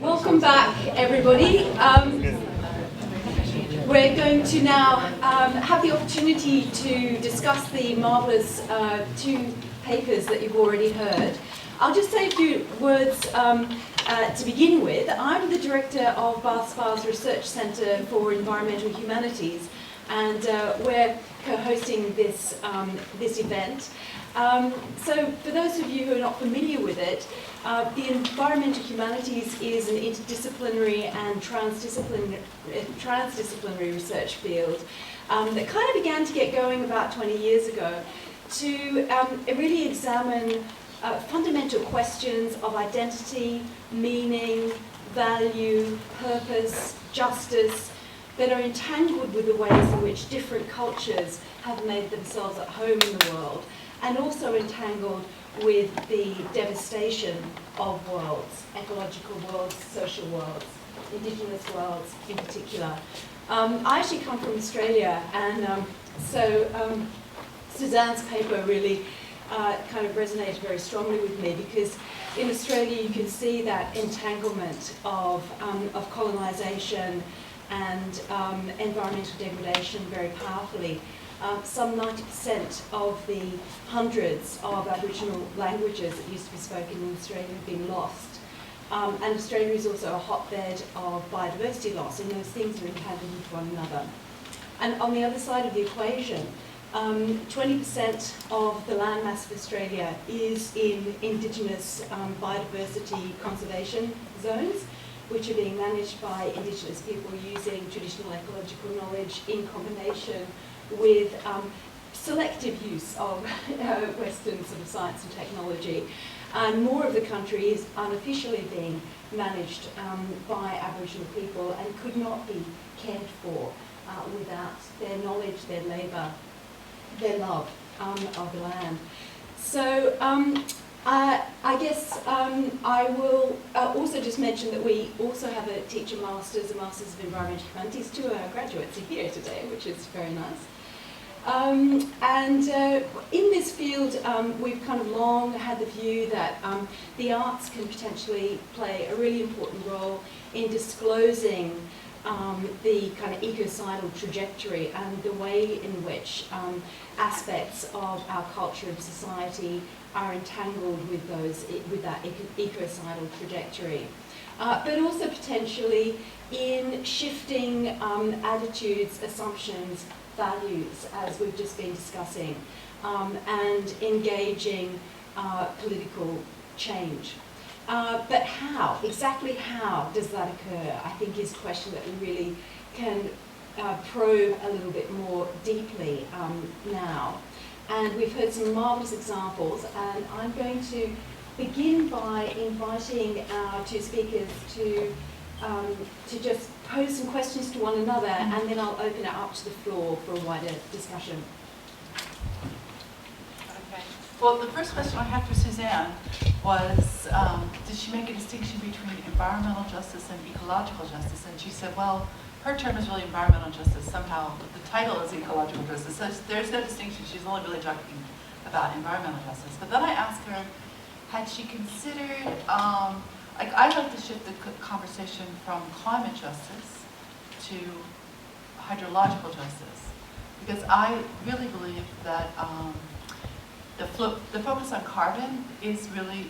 Welcome back, everybody. We're going to now have the opportunity to discuss the marvellous two papers that you've already heard. I'll just say a few words to begin with. I'm the director of Bath Spa's Research Centre for Environmental Humanities, and we're co-hosting this event. So for those of you who are not familiar with it, the environmental humanities is an interdisciplinary and transdisciplinary research field that kind of began to get going about 20 years ago to really examine fundamental questions of identity, meaning, value, purpose, justice, that are entangled with the ways in which different cultures have made themselves at home in the world, and also entangled with the devastation of worlds, ecological worlds, social worlds, indigenous worlds in particular. I actually come from Australia, and so Suzanne's paper really kind of resonated very strongly with me, because in Australia you can see that entanglement of colonisation and environmental degradation very powerfully. Some 90% of the hundreds of Aboriginal languages that used to be spoken in Australia have been lost. And Australia is also a hotbed of biodiversity loss, and those things are entangled with one another. And on the other side of the equation, 20% of the landmass of Australia is in Indigenous biodiversity conservation zones, which are being managed by Indigenous people using traditional ecological knowledge in combination with selective use of Western sort of science and technology. And more of the country is unofficially being managed by Aboriginal people and could not be cared for without their knowledge, their labour, their love of the land. So I guess I will also just mention that we also have a teacher masters, a Masters of Environmental Humanities. Two of our graduates are here today, which is very nice. In this field, we've kind of long had the view that the arts can potentially play a really important role in disclosing the kind of ecocidal trajectory and the way in which aspects of our culture and society are entangled with that ecocidal trajectory. But also potentially in shifting attitudes, assumptions, values, as we've just been discussing, and engaging political change. But how, exactly how does that occur, I think is a question that we really can probe a little bit more deeply now. And we've heard some marvellous examples, and I'm going to begin by inviting our two speakers to just pose some questions to one another, and then I'll open it up to the floor for a wider discussion. Okay. Well, the first question I had for Suzanne was, did she make a distinction between environmental justice and ecological justice? And she said, well, her term is really environmental justice. Somehow the title is ecological justice. So there's no distinction. She's only really talking about environmental justice. But then I asked her, had she considered, I'd like to shift the conversation from climate justice to hydrological justice, because I really believe that the focus on carbon is really,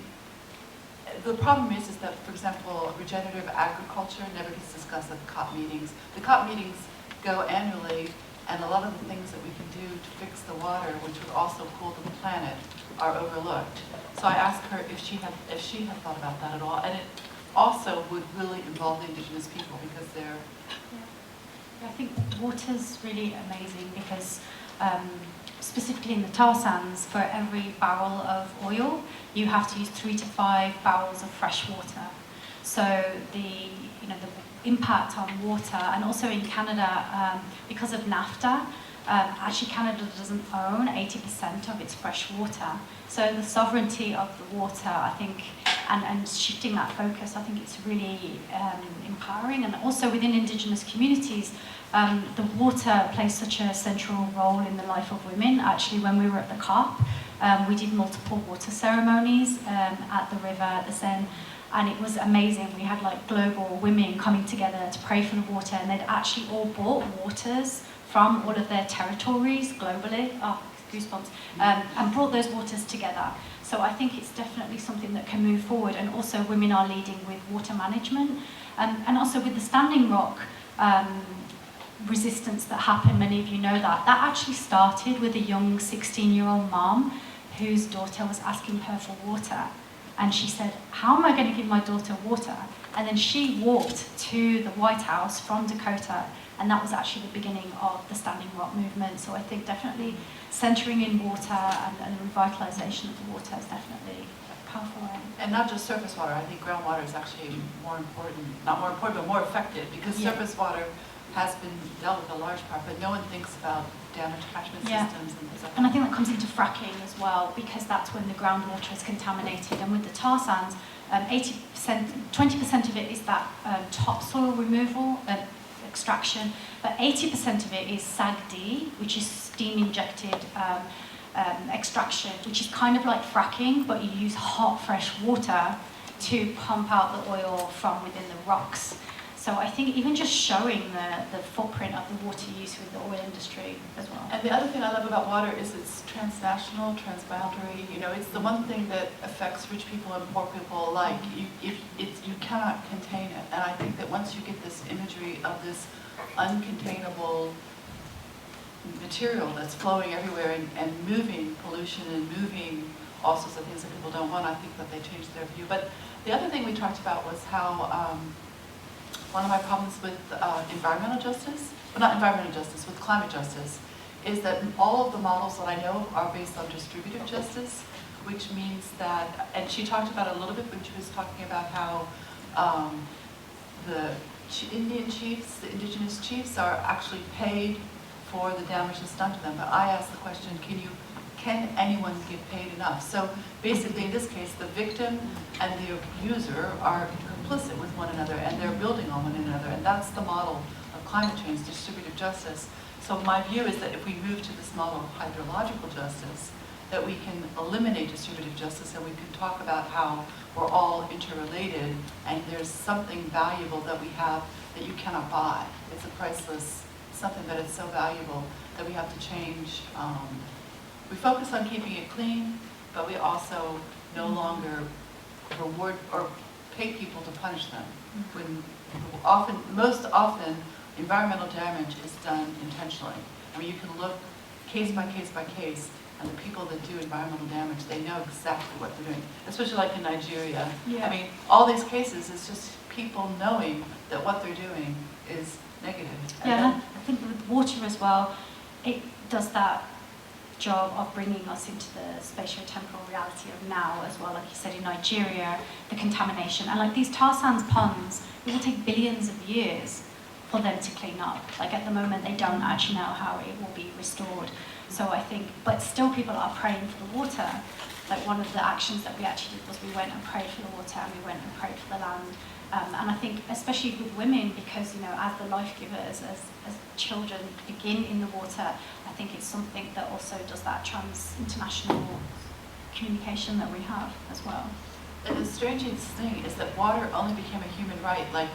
the problem is that, for example, regenerative agriculture never gets discussed at the COP meetings. The COP meetings go annually, and a lot of the things that we can do to fix the water, which would also cool the planet, are overlooked. So I asked her if she had thought about that at all, and it also would really involve the Indigenous people, because they're... Yeah. I think water's really amazing, because specifically in the tar sands, for every barrel of oil, you have to use 3 to 5 barrels of fresh water. So the impact on water, and also in Canada, because of NAFTA, actually Canada doesn't own 80% of its fresh water. So the sovereignty of the water, I think, and shifting that focus, I think it's really empowering. And also within Indigenous communities, the water plays such a central role in the life of women. Actually, when we were at the COP, we did multiple water ceremonies at the river, at the Seine, And it was amazing. We had like global women coming together to pray for the water, and they'd actually all bought waters from all of their territories globally, goosebumps, and brought those waters together. So I think it's definitely something that can move forward, and also women are leading with water management, and also with the Standing Rock resistance that happened, many of you know that actually started with a young 16-year-old mom whose daughter was asking her for water. And she said, how am I going to give my daughter water? And then she walked to the White House from Dakota, and that was actually the beginning of the Standing Rock movement. So I think definitely centering in water and revitalization of the water is definitely a powerful way. And not just surface water, I think groundwater is actually more important, not more important, but more effective, because surface water has been dealt with a large part, but no one thinks about damaged catchment systems and things like that. And I think that comes into fracking as well, because that's when the groundwater is contaminated. And with the tar sands, 20% of it is that topsoil removal, extraction, but 80% of it is SAGD, which is steam-injected extraction, which is kind of like fracking, but you use hot, fresh water to pump out the oil from within the rocks. So I think even just showing the footprint of the water use with the oil industry as well. And the other thing I love about water is it's transnational, transboundary. You know, it's the one thing that affects rich people and poor people alike. You cannot contain it. And I think that once you get this imagery of this uncontainable material that's flowing everywhere and moving pollution and moving all sorts of things that people don't want, I think that they change their view. But the other thing we talked about was how one of my problems with environmental justice, well, not environmental justice, with climate justice, is that all of the models that I know are based on distributive justice, which means that, and she talked about it a little bit when she was talking about how the Indian chiefs, the indigenous chiefs, are actually paid for the damage that's done to them. But I asked the question, can anyone get paid enough? So basically, in this case, the victim and the abuser are complicit with one another, and they're building on one another, and that's the model of climate change, distributive justice. So my view is that if we move to this model of hydrological justice, that we can eliminate distributive justice, and we can talk about how we're all interrelated, and there's something valuable that we have that you cannot buy. It's a priceless, something that is so valuable that we have to change. We focus on keeping it clean, but we also no longer reward or pay people to punish them. When most often, environmental damage is done intentionally. I mean, you can look case by case by case, and the people that do environmental damage, they know exactly what they're doing, especially like in Nigeria. Yeah. I mean, all these cases, it's just people knowing that what they're doing is negative. Yeah, I think with water as well, it does that job of bringing us into the spatio-temporal reality of now as well. Like you said, in Nigeria, the contamination, and like these tar sands ponds, it will take billions of years for them to clean up. Like at the moment, they don't actually know how it will be restored. So I think, but still people are praying for the water. Like one of the actions that we actually did was we went and prayed for the water, and we went and prayed for the land. And I think especially with women, because as the life givers, as children begin in the water, I think it's something that also does that trans-international communication that we have as well. And the strangest thing is that water only became a human right like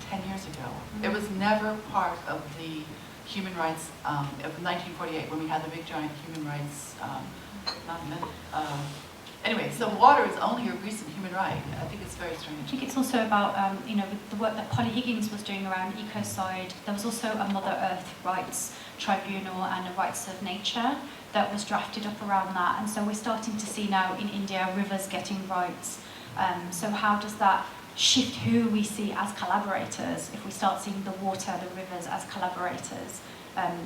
10 years ago. Mm-hmm. It was never part of the human rights of 1948 when we had the big giant human rights, anyway, so water is only a recent human right. I think it's very strange. I think it's also about, with the work that Polly Higgins was doing around Ecocide, there was also a Mother Earth Rights Tribunal and a Rights of Nature that was drafted up around that. And so we're starting to see now in India rivers getting rights. So how does that shift who we see as collaborators if we start seeing the water, the rivers as collaborators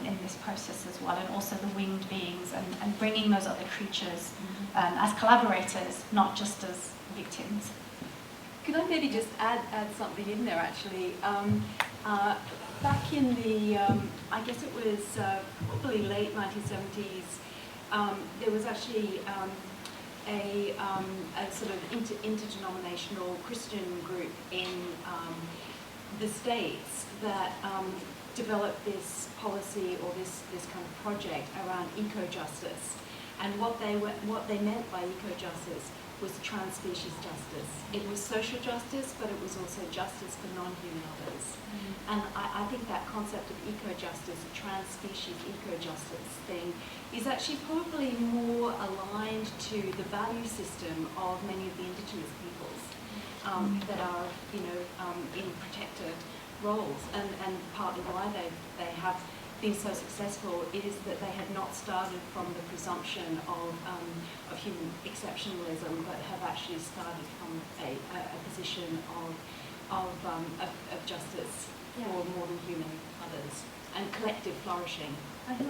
in this process as well, and also the winged beings and bringing those other creatures as collaborators, not just as victims. Could I maybe just add something in there actually? Back in the, I guess it was probably late 1970s, there was actually a sort of interdenominational Christian group in the States that developed this policy or this kind of project around eco-justice. And what they meant by eco-justice was trans-species justice. It was social justice, but it was also justice for non-human others. And I think that concept of eco-justice, a trans-species eco-justice thing, is actually probably more aligned to the value system of many of the indigenous peoples that are, in protected roles. And partly why they have been so successful is that they have not started from the presumption of human exceptionalism, but have actually started from a position of justice for more than human others and collective flourishing. I think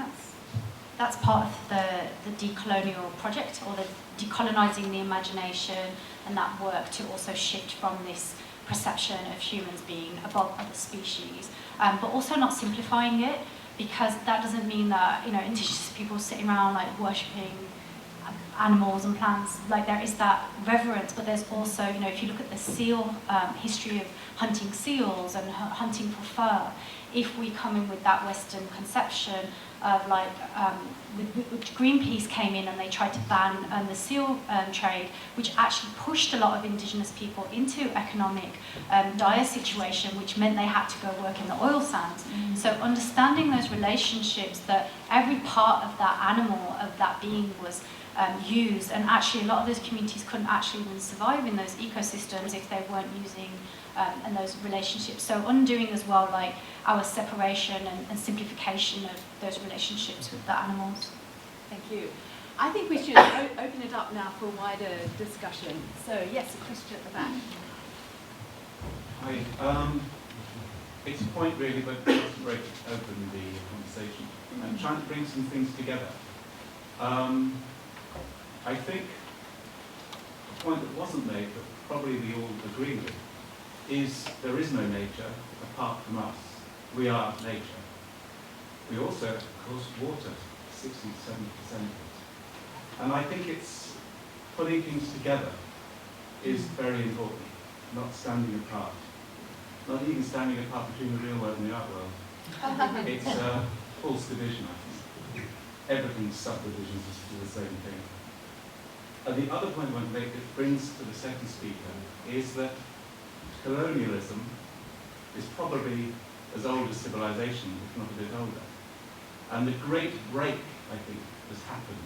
that's part of the decolonial project, or the decolonising the imagination, and that work to also shift from this perception of humans being above other species, but also not simplifying it, because that doesn't mean that indigenous people sitting around like worshipping animals and plants. Like, there is that reverence, but there's also, if you look at the seal history of hunting seals and hunting for fur, if we come in with that Western conception of like, Greenpeace came in and they tried to ban the seal trade, which actually pushed a lot of indigenous people into economic dire situation, which meant they had to go work in the oil sands. So understanding those relationships, that every part of that animal, of that being was used, and actually a lot of those communities couldn't actually even survive in those ecosystems if they weren't using and those relationships. So undoing as well, like our separation and simplification of those relationships with the animals. Thank you. I think we should open it up now for wider discussion. So yes, a question at the back. Hi. It's a point really, but just to break open the conversation and trying to bring some things together. I think a point that wasn't made, but probably we all agree with, is there is no nature apart from us. We are nature. We also, of course, water, 60 to 70% of it. And I think it's putting things together is very important, not standing apart. Not even standing apart between the real world and the art world. It's a false division, I think. Everything's subdivisions to the same thing. And the other point I want to make that brings to the second speaker is that colonialism is probably as old as civilization, if not a bit older. And the great break, I think, has happened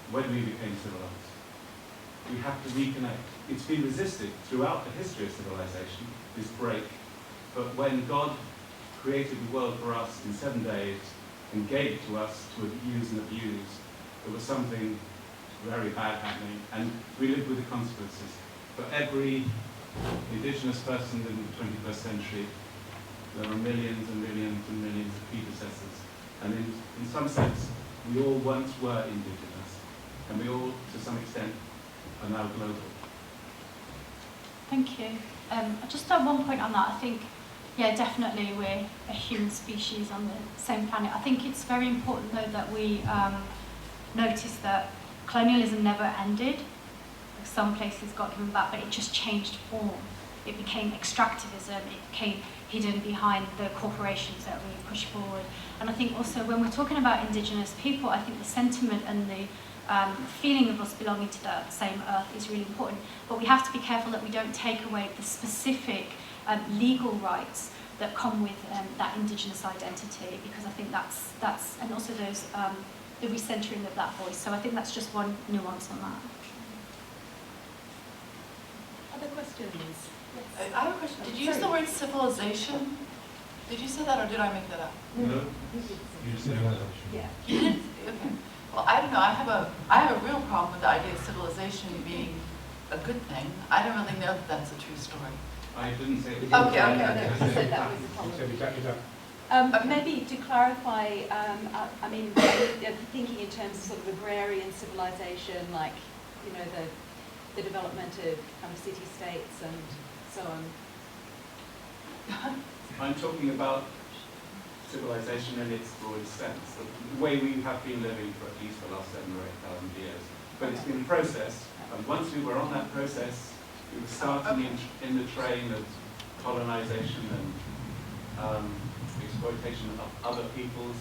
when we became civilized. We have to reconnect. It's been resisted throughout the history of civilization, this break. But when God created the world for us in 7 days and gave it to us to use and abuse, there was something very bad happening, and we lived with the consequences. For every indigenous person in the 21st century, there are millions and millions and millions of predecessors. And in some sense, we all once were indigenous, and we all, to some extent, are now global. Thank you. Just on one point on that, I think, yeah, definitely we're a human species on the same planet. I think it's very important, though, that we notice that colonialism never ended. Some places got given back, but it just changed form. It became extractivism, it became hidden behind the corporations that we push forward. And I think also when we're talking about indigenous people, I think the sentiment and the feeling of us belonging to the same earth is really important. But we have to be careful that we don't take away the specific legal rights that come with that indigenous identity, because I think that's and also those the recentering of that voice. So I think that's just one nuance on that. Other questions? Yes. I have a question. Did you use the word civilization? Did you say that, or did I make that up? No. You said Yeah. You did? Okay. Well, I don't know. I have a real problem with the idea of civilization being a good thing. I don't really know that that's a true story. I didn't say it. Okay. You said that was a problem. said exactly that. Maybe to clarify, I mean, thinking in terms of sort of agrarian civilization, like, you know, the development of kind of city-states and so on. I'm talking about civilization in its broad sense, the way we have been living for at least the last 7,000 or 8,000 years. But it's been a process, and once we were on that process, we were starting in the train of colonization and exploitation of other peoples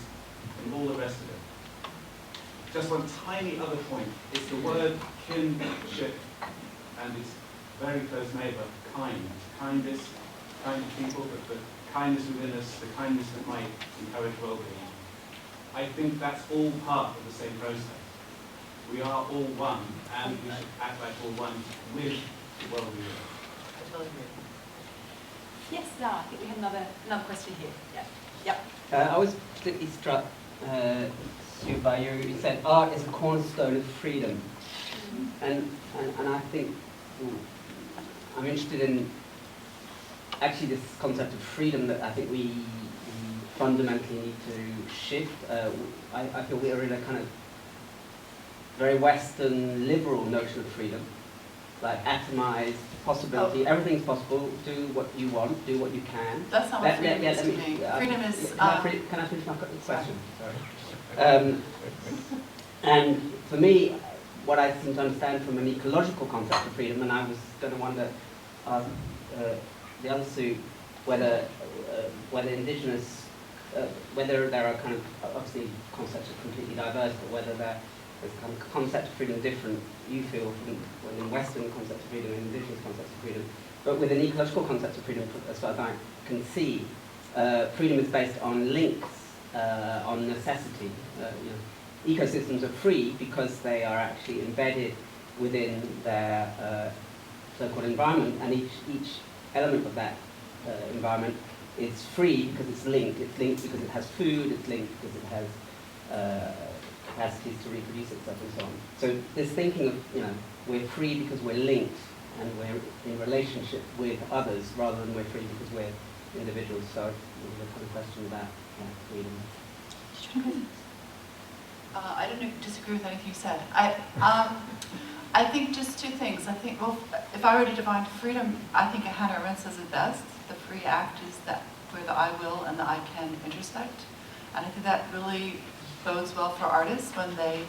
and all the rest of it. Just one tiny other point, it's the word kinship and its very close neighbour, kindness, kind people, but the kindness within us, the kindness that might encourage well-being. I think that's all part of the same process. We are all one, and we should act like all one with the world we live in. I totally agree. Yes, no, I think we have another question here. Yeah. I was completely struck, Sue, by you said art is a cornerstone of freedom. And I think I'm interested in actually this concept of freedom that I think we fundamentally need to shift. I feel we are in a kind of very Western liberal notion of freedom, like atomized possibility. Everything's possible. Do what you want. Do what you can. That's not what freedom is to me. Freedom is... Can I finish my question? Sorry. And for me, what I seem to understand from an ecological concept of freedom, and I was going to wonder, the other Sue, whether indigenous, whether there are kind of, obviously concepts are completely diverse, but whether there's kind of concept of freedom different, you feel, from within Western concepts of freedom and indigenous concepts of freedom. But within ecological concepts of freedom, as far as I can see, freedom is based on links, on necessity. Ecosystems are free because they are actually embedded within their so-called environment, and each element of that environment is free because it's linked. It's linked because it has food, it's linked because it has capacities to reproduce itself and so on. So this thinking of, we're free because we're linked and we're in relationship with others rather than we're free because we're individuals. So there's a kind of question about freedom. I don't disagree with anything you said. I think just two things. I think, well, if I were to define freedom, I think Hannah Arendt says it best. The free act is that where the I will and the I can intersect. And I think that really bodes well for artists when they,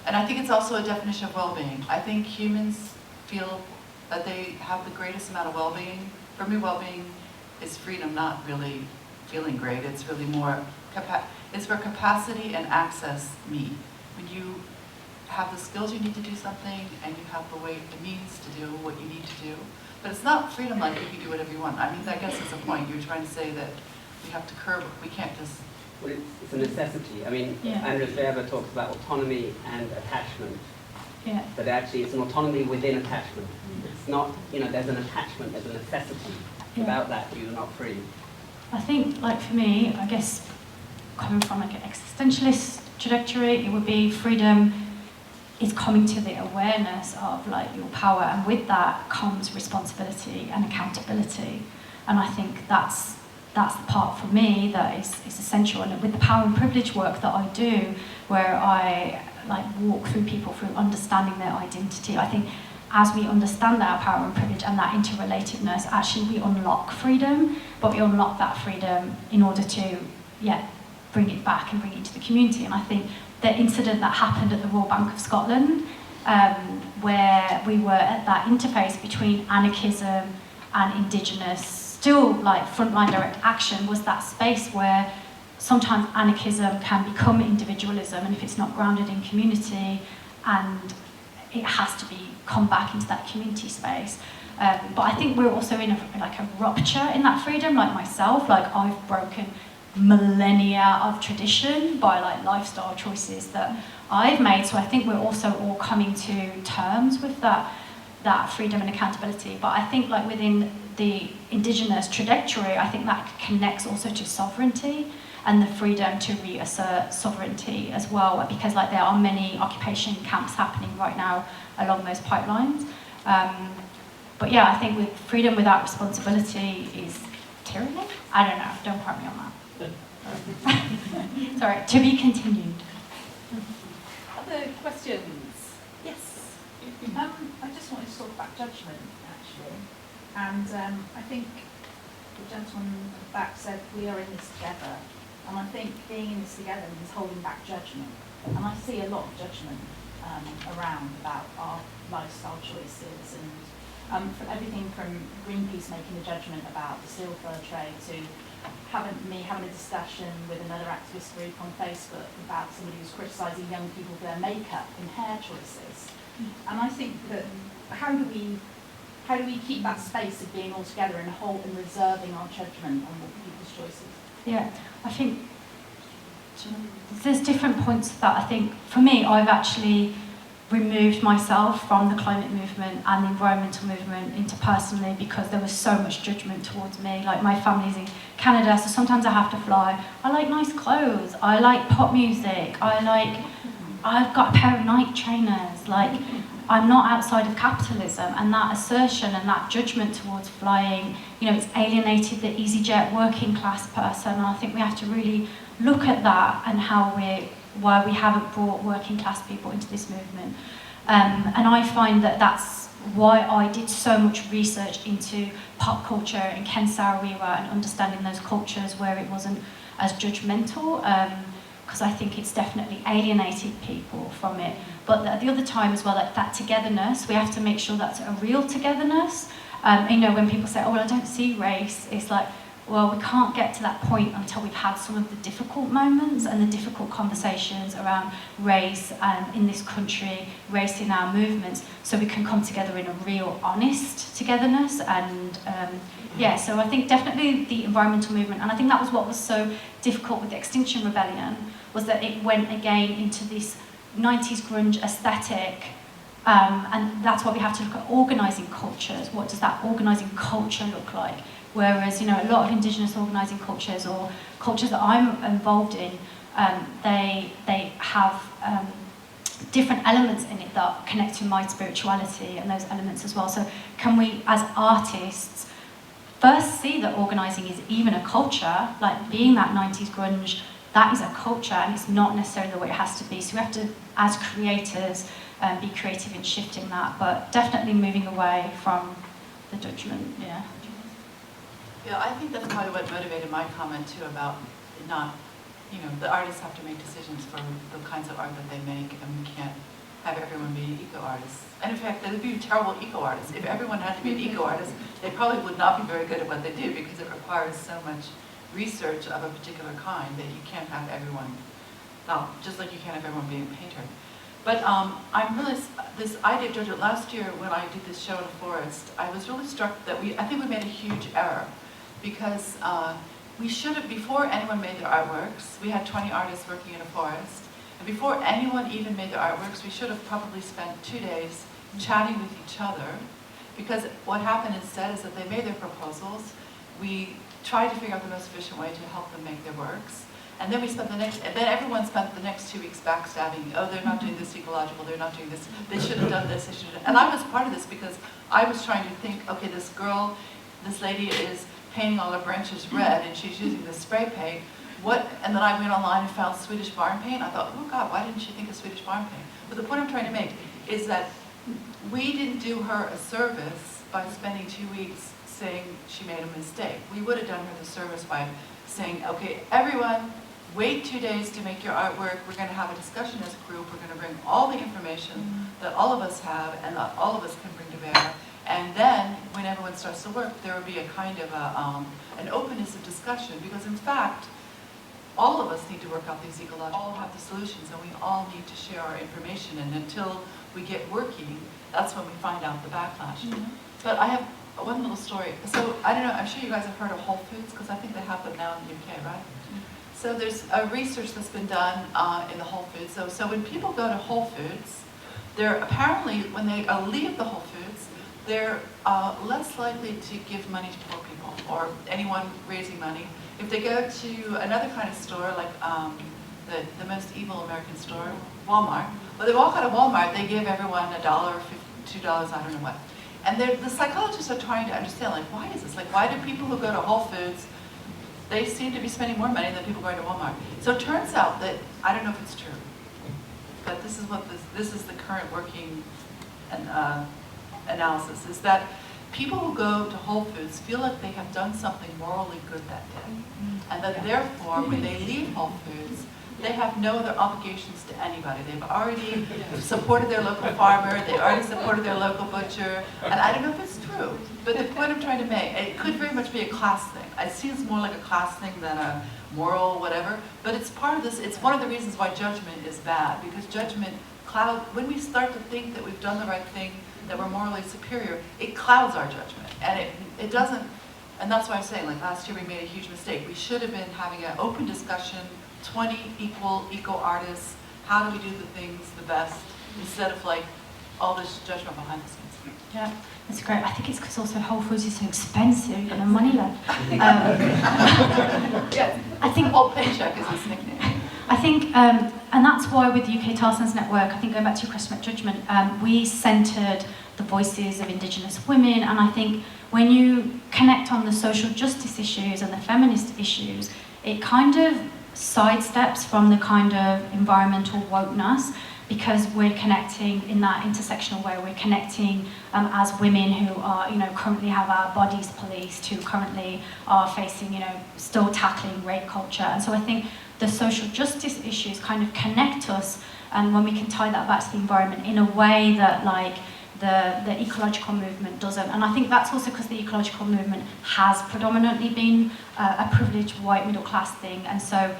and I think it's also a definition of well-being. I think humans feel that they have the greatest amount of well-being. For me, well-being is freedom, not really feeling great. It's really more, it's where capacity and access meet. When you have the skills you need to do something and you have the way, the means to do what you need to do. But it's not freedom like you can do whatever you want. I mean, I guess it's a point. You're trying to say that we have to curb, we can't just... Well, it's a necessity. I mean, Andreas Weber talks about autonomy and attachment. Yeah. But actually it's an autonomy within attachment. It's not, there's an attachment, there's a necessity. Without that, you're not free. I think, like for me, I guess, coming from like an existentialist trajectory, it would be freedom is coming to the awareness of like your power, and with that comes responsibility and accountability. And I think that's the part for me that is essential. And with the power and privilege work that I do, where I like walk through people through understanding their identity, I think as we understand our power and privilege and that interrelatedness, actually we unlock freedom, but we unlock that freedom in order to, bring it back and bring it into the community. And I think the incident that happened at the Royal Bank of Scotland, where we were at that interface between anarchism and indigenous, still like frontline direct action, was that space where sometimes anarchism can become individualism, and if it's not grounded in community, and it has to be come back into that community space. But I think we're also in a rupture in that freedom, like myself, like I've broken millennia of tradition by like lifestyle choices that I've made. So I think we're also all coming to terms with that freedom and accountability. But I think like within the indigenous trajectory, I think that connects also to sovereignty and the freedom to reassert sovereignty as well, because like there are many occupation camps happening right now along those pipelines. But yeah, I think with freedom without responsibility is tyranny. I don't know, don't quote me on that. Sorry, to be continued. Other questions? Yes. I just wanted to talk about judgment, actually. And I think the gentleman at the back said we are in this together. And I think being in this together means holding back judgment. And I see a lot of judgment around about our lifestyle choices, and everything from Greenpeace making a judgment about the steel fur trade to having a discussion with another activist group on Facebook about somebody who's criticising young people for their makeup and hair choices. And I think that how do we how do we keep that space of being all together and reserving our judgment on people's choices? Yeah, I think there's different points of that. I think for me, I've actually removed myself from the climate movement and the environmental movement interpersonally because there was so much judgment towards me. Like, my family's in Canada, so sometimes I have to fly. I like nice clothes, I like pop music, I've got a pair of Nike trainers. Like, I'm not outside of capitalism, and that assertion and that judgment towards flying, you know, it's alienated the EasyJet working class person, and I think we have to really look at that and why we haven't brought working class people into this movement. And I find that that's why I did so much research into pop culture and Ken Saro-Wiwa and understanding those cultures where it wasn't as judgmental, because I think it's definitely alienated people from it. But at the other time as well, like that togetherness, we have to make sure that's a real togetherness. You know, when people say, oh, well, I don't see race, it's like, well, we can't get to that point until we've had some of the difficult moments and the difficult conversations around race in this country, race in our movements, so we can come together in a real, honest togetherness. And yeah, so I think definitely the environmental movement, and I think that was what was so difficult with the Extinction Rebellion, was that it went again into this 90s grunge aesthetic. And that's why we have to look at organising cultures. What does that organising culture look like? Whereas, you know, a lot of Indigenous organising cultures or cultures that I'm involved in, they have different elements in it that connect to my spirituality and those elements as well. So can we, as artists, first see that organising is even a culture, like being that 90s grunge, that is a culture, and it's not necessarily the way it has to be. So we have to, as creators, be creative in shifting that, but definitely moving away from the judgment, yeah. Yeah, I think that's probably what motivated my comment too about not, you know, the artists have to make decisions for the kinds of art that they make, and we can't have everyone be eco-artists. And in fact, they would be terrible eco-artists. If everyone had to be an eco-artist, they probably would not be very good at what they do because it requires so much research of a particular kind that you can't have everyone, well, just like you can't have everyone being a painter. But I'm really, this idea of judgment, last year when I did this show in a forest, I was really struck that I think we made a huge error. Because we should have, before anyone made their artworks, we had 20 artists working in a forest, and before anyone even made their artworks, we should have probably spent 2 days chatting with each other, because what happened instead is that they made their proposals, we tried to figure out the most efficient way to help them make their works, and then everyone spent the next 2 weeks backstabbing, oh, they're not doing this ecological, they're not doing this, they should have done this, they should have done. And I was part of this because I was trying to think, okay, this lady is painting all the branches red, and she's using the spray paint. And then I went online and found Swedish barn paint. I thought, oh God, why didn't she think of Swedish barn paint? But the point I'm trying to make is that we didn't do her a service by spending 2 weeks saying she made a mistake. We would have done her the service by saying, okay, everyone, wait 2 days to make your artwork. We're going to have a discussion as a group. We're going to bring all the information that all of us have and that all of us can bring to bear. And then, when everyone starts to work, there will be a kind of an openness of discussion, because in fact, all of us need to work out these ecological, all have the solutions, and we all need to share our information, and until we get working, that's when we find out the backlash. Mm-hmm. But I have one little story. So, I don't know, I'm sure you guys have heard of Whole Foods, because I think they have them now in the UK, right? Mm-hmm. So there's a research that's been done in the Whole Foods. So when people go to Whole Foods, they're apparently, when they leave the Whole Foods, they're less likely to give money to poor people or anyone raising money. If they go to another kind of store, like the most evil American store, Walmart, when they walk out of Walmart, they give everyone $1 or $2, I don't know what. And the psychologists are trying to understand, like, why is this? Like, why do people who go to Whole Foods, they seem to be spending more money than people going to Walmart? So it turns out that, I don't know if it's true, but this is the current working analysis, is that people who go to Whole Foods feel like they have done something morally good that day. And that therefore, when they leave Whole Foods, they have no other obligations to anybody. They've already supported their local farmer, they've already supported their local butcher, and I don't know if it's true, but the point I'm trying to make, it could very much be a class thing. It seems more like a class thing than a moral whatever, but it's part of this, it's one of the reasons why judgment is bad, because judgment when we start to think that we've done the right thing, that we're morally superior, it clouds our judgment. And it doesn't, and that's why I'm saying, like last year we made a huge mistake. We should have been having an open discussion, 20 equal eco-artists, how do we do the things the best, instead of like all this judgment behind the scenes. Yeah, that's great. I think it's because also Whole Foods is so expensive, you've got no money left. Yeah, I think whole paycheck is his nickname. I think, and that's why with the UK Tar Sands Network, I think going back to your question about judgment, we centred the voices of Indigenous women, and I think when you connect on the social justice issues and the feminist issues, it kind of sidesteps from the kind of environmental wokeness, because we're connecting in that intersectional way. We're connecting as women who are, currently have our bodies policed, who currently are facing, still tackling rape culture. And so I think the social justice issues kind of connect us, and when we can tie that back to the environment in a way that like the ecological movement doesn't. And I think that's also because the ecological movement has predominantly been a privileged white middle class thing. And so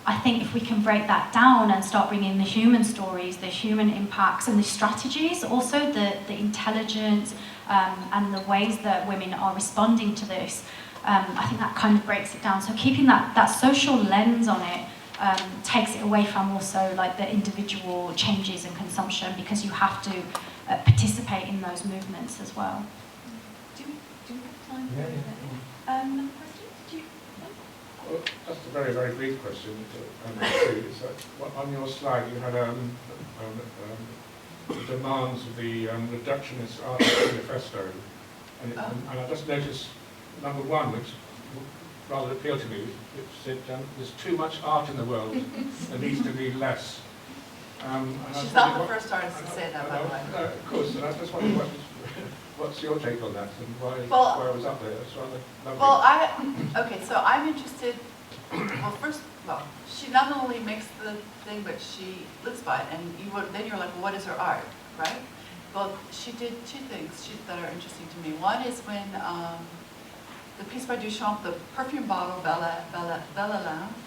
I think if we can break that down and start bringing the human stories, the human impacts and the strategies, also the intelligence and the ways that women are responding to this, I think that kind of breaks it down. So keeping that social lens on it takes it away from also like the individual changes in consumption, because you have to participate in those movements as well. Do we have time for Yeah. question? Did you? Well, just a very, very brief question. On your slide, you had the demands of the reductionist art manifesto, and I just noticed number one, which rather appealed to me, which said there's too much art in the world, there needs to be less. She's not the first artist to say that, by the way. Of course, and I just wondered what's your take on that, and why it was up there? It's rather lovely. Well, okay, so I'm interested, she not only makes the thing, but she lives by it, and then you're like, well, what is her art, right? Well, she did two things that are interesting to me. One is when the piece by Duchamp, the perfume bottle Belle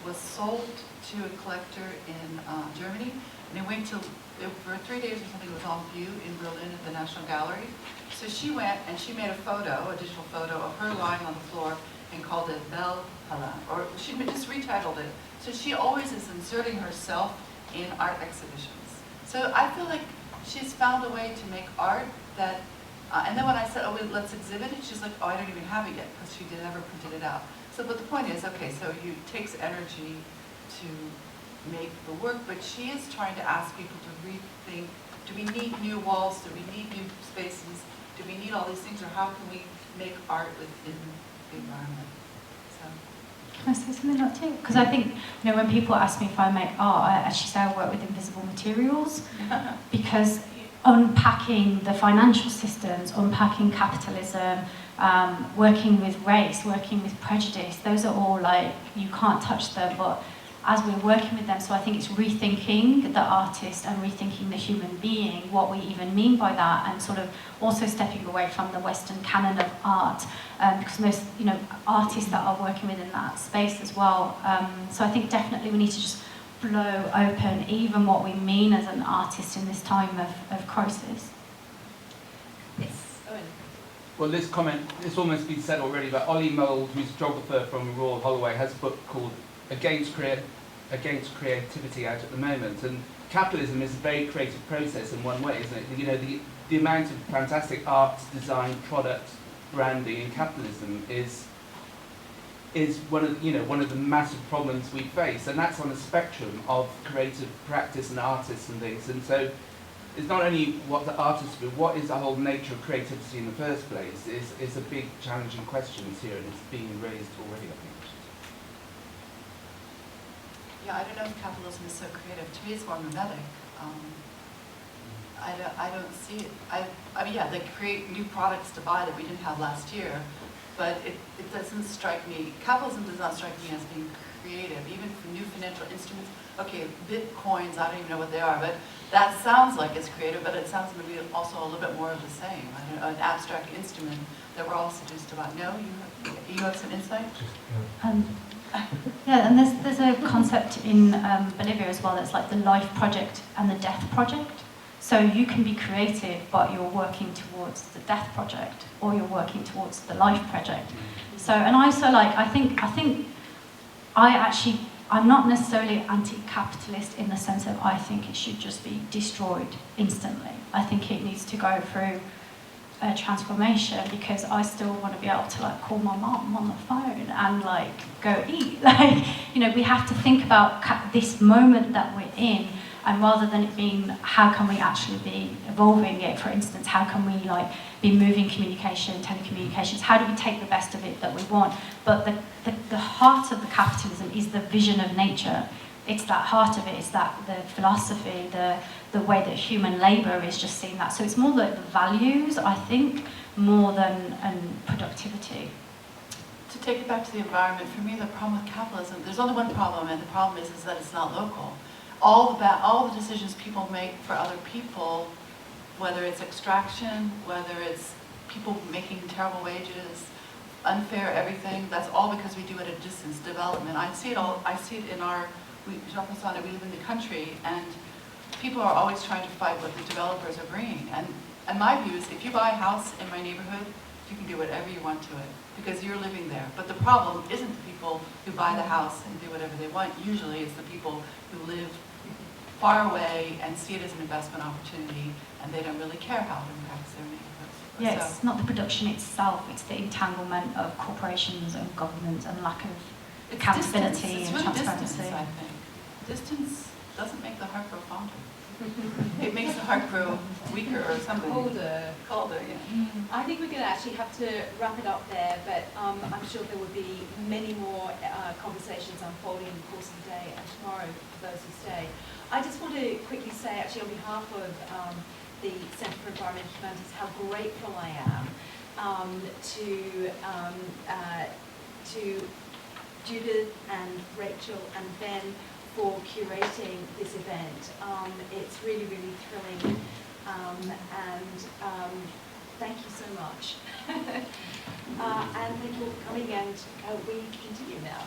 was sold to a collector in Germany, and it went to, for 3 days or something, it was on view in Berlin at the National Gallery. So she went and she made a digital photo of her lying on the floor and called it Belle Helene, or she just retitled it. So she always is inserting herself in art exhibitions. So I feel like she's found a way to make art that, and then when I said, let's exhibit it, she's like, I don't even have it yet, because she never printed it out. So, but the point is, okay, so it takes energy to make the work, but she is trying to ask people to rethink, do we need new walls, do we need new spaces, do we need all these things, or how can we make art within the environment? So. Can I say something like that too? Because I think, when people ask me if I make art, I actually say I work with invisible materials, because unpacking the financial systems, unpacking capitalism, working with race, working with prejudice, those are all like, you can't touch them, but as we're working with them, so I think it's rethinking the artist and rethinking the human being, what we even mean by that, and sort of also stepping away from the Western canon of art, because most, artists that are working within that space as well. So I think definitely we need to just blow open even what we mean as an artist in this time of crisis. Yes, Owen. Well, it's almost been said already, but Ollie Mould, who's a geographer from Royal Holloway, has a book called Against Creativity out at the moment. And capitalism is a very creative process in one way, isn't it? The amount of fantastic art, design, product, branding in capitalism is one of the massive problems we face, and that's on a spectrum of creative practice and artists and things. And so it's not only what the artists do, what is the whole nature of creativity in the first place is a big challenging question here, and it's being raised already, I think. Yeah, I don't know if capitalism is so creative. To me, it's more mimetic. I don't see it. I mean, yeah, they create new products to buy that we didn't have last year, but it doesn't strike me, capitalism does not strike me as being creative, even for new financial instruments. Okay, bitcoins, I don't even know what they are, but that sounds like it's creative, but it sounds maybe also a little bit more of the same, an abstract instrument that we're all seduced about. No, you have some insight? Yeah, and there's a concept in Bolivia as well that's like the life project and the death project. So you can be creative, but you're working towards the death project, or you're working towards the life project. So, and I also like, I think I'm not necessarily anti-capitalist in the sense of I think it should just be destroyed instantly. I think it needs to go through a transformation, because I still want to be able to like call my mom on the phone and like go eat. Like, you know, we have to think about this moment that we're in, and rather than it being how can we actually be evolving it, for instance, how can we like be moving communication, telecommunications, how do we take the best of it that we want? But the heart of the capitalism is the vision of nature. It's that heart of it, it's that the philosophy, the way that human labour is just seeing that. So it's more like the values, I think, more than productivity. To take it back to the environment, for me the problem with capitalism, there's only one problem, and the problem is that it's not local. All the decisions people make for other people, whether it's extraction, whether it's people making terrible wages, unfair everything, that's all because we do it at a distance. Development, I see it in our, we live in the country, and people are always trying to fight what the developers are bringing. And my view is, if you buy a house in my neighborhood, you can do whatever you want to it, because you're living there. But the problem isn't the people who buy the house and do whatever they want. Usually it's the people who live far away and see it as an investment opportunity, and they don't really care how it impacts their neighborhoods. Yeah, So, it's not the production itself, it's the entanglement of corporations and governments and lack of it's accountability distance. It's and really transparency. distance, I think. Distance doesn't make the heart grow fonder. It makes the heart grow weaker or something. Colder, yeah. I think we're going to actually have to wrap it up there, but I'm sure there will be many more conversations unfolding in the course of the day and tomorrow for those who stay. I just want to quickly say, actually, on behalf of the Centre for Environmental Humanities, how grateful I am to Judith and Rachel and Ben for curating this event. It's really, really thrilling, and thank you so much. And thank you all for coming, and we continue now.